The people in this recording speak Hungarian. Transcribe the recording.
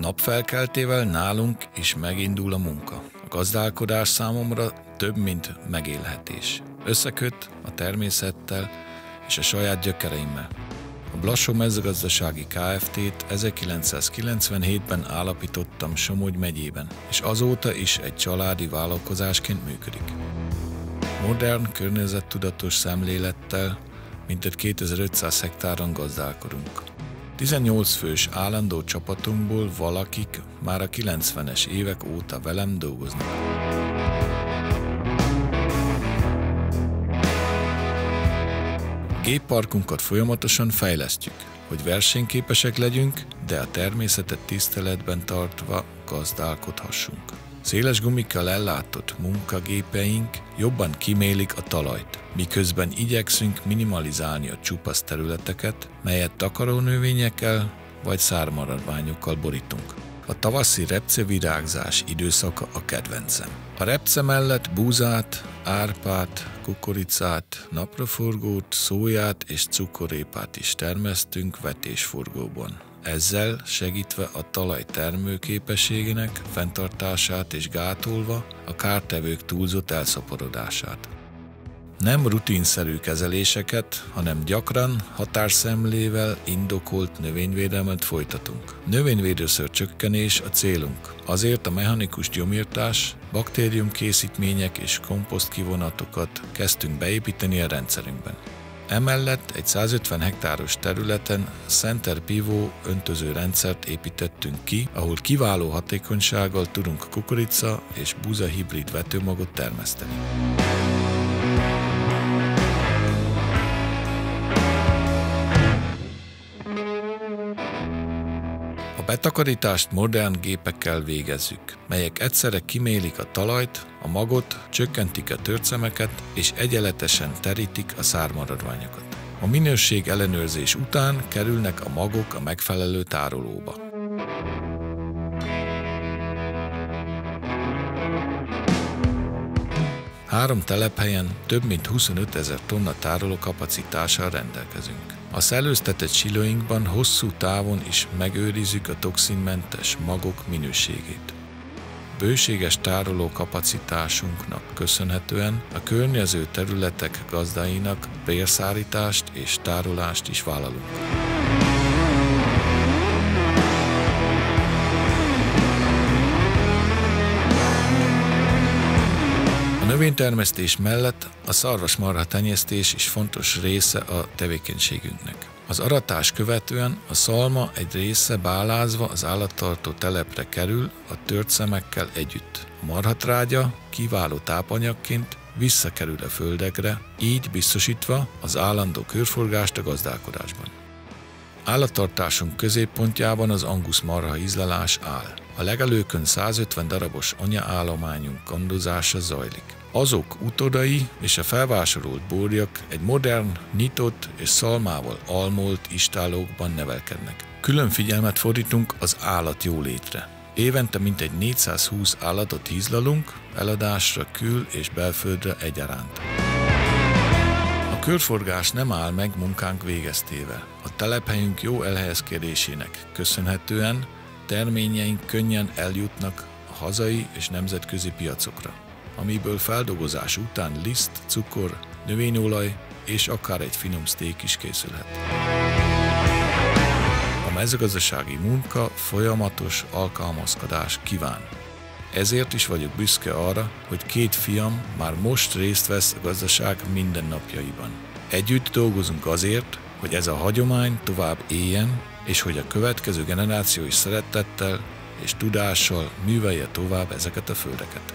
Napfelkeltével nálunk is megindul a munka. A gazdálkodás számomra több, mint megélhetés. Összeköt a természettel és a saját gyökereimmel. A Brassó Mezőgazdasági Kft-t 1997-ben állapítottam Somogy megyében, és azóta is egy családi vállalkozásként működik. Modern, környezettudatos szemlélettel mintegy 2500 hektáron gazdálkodunk. 18 fős állandó csapatunkból valakik már a 90-es évek óta velem dolgoznak. Gépparkunkat folyamatosan fejlesztjük, hogy versenyképesek legyünk, de a természetet tiszteletben tartva gazdálkodhassunk. Széles gumikkal ellátott munkagépeink jobban kimélik a talajt, miközben igyekszünk minimalizálni a csupasz területeket, melyet takarónövényekkel vagy szármaradványokkal borítunk. A tavaszi repcevirágzás időszaka a kedvencem. A repce mellett búzát, árpát, kukoricát, napraforgót, szóját és cukorrépát is termesztünk vetésforgóban. Ezzel segítve a talaj termőképességének fenntartását és gátolva a kártevők túlzott elszaporodását. Nem rutinszerű kezeléseket, hanem gyakran határszemlével indokolt növényvédelmet folytatunk. Növényvédőszer csökkenés a célunk. Azért a mechanikus gyomírtás, baktériumkészítmények és komposztkivonatokat kezdtünk beépíteni a rendszerünkben. Emellett egy 150 hektáros területen Center Pivot öntözőrendszert építettünk ki, ahol kiváló hatékonysággal tudunk kukorica és búza hibrid vetőmagot termeszteni. A betakarítást modern gépekkel végezzük, melyek egyszerre kimélik a talajt, a magot, csökkentik a törcemeket és egyenletesen terítik a szármaradványokat. A minőség ellenőrzés után kerülnek a magok a megfelelő tárolóba. Három telephelyen több mint 25 000 tonna tárolókapacitással rendelkezünk. A szellőztetett silóinkban hosszú távon is megőrizzük a toxinmentes magok minőségét. Bőséges tárolókapacitásunknak köszönhetően a környező területek gazdáinak bérszállítást és tárolást is vállalunk. A növénytermesztés mellett a szarvasmarha tenyésztés is fontos része a tevékenységünknek. Az aratás követően a szalma egy része bálázva az állattartó telepre kerül a tört szemekkel együtt. A marhatrágya kiváló tápanyagként visszakerül a földekre, így biztosítva az állandó körforgást a gazdálkodásban. Állattartásunk középpontjában az Angus marha ízlelás áll. A legelőkön 150 darabos anyaállományunk gondozása zajlik. Azok utódai és a felvásárolott borjak egy modern, nyitott és szalmával almolt istállókban nevelkednek. Külön figyelmet fordítunk az állatjólétre. Évente mintegy 420 állatot hízlalunk, eladásra kül- és belföldre egyaránt. A körforgás nem áll meg munkánk végeztével. A telephelyünk jó elhelyezkedésének köszönhetően terményeink könnyen eljutnak a hazai és nemzetközi piacokra, amiből feldolgozás után liszt, cukor, növényolaj és akár egy finom szték is készülhet. A mezőgazdasági munka folyamatos alkalmazkodás kíván. Ezért is vagyok büszke arra, hogy 2 fiam már most részt vesz a gazdaság mindennapjaiban. Együtt dolgozunk azért, hogy ez a hagyomány tovább éljen, és hogy a következő generáció is szeretettel és tudással művelje tovább ezeket a földeket.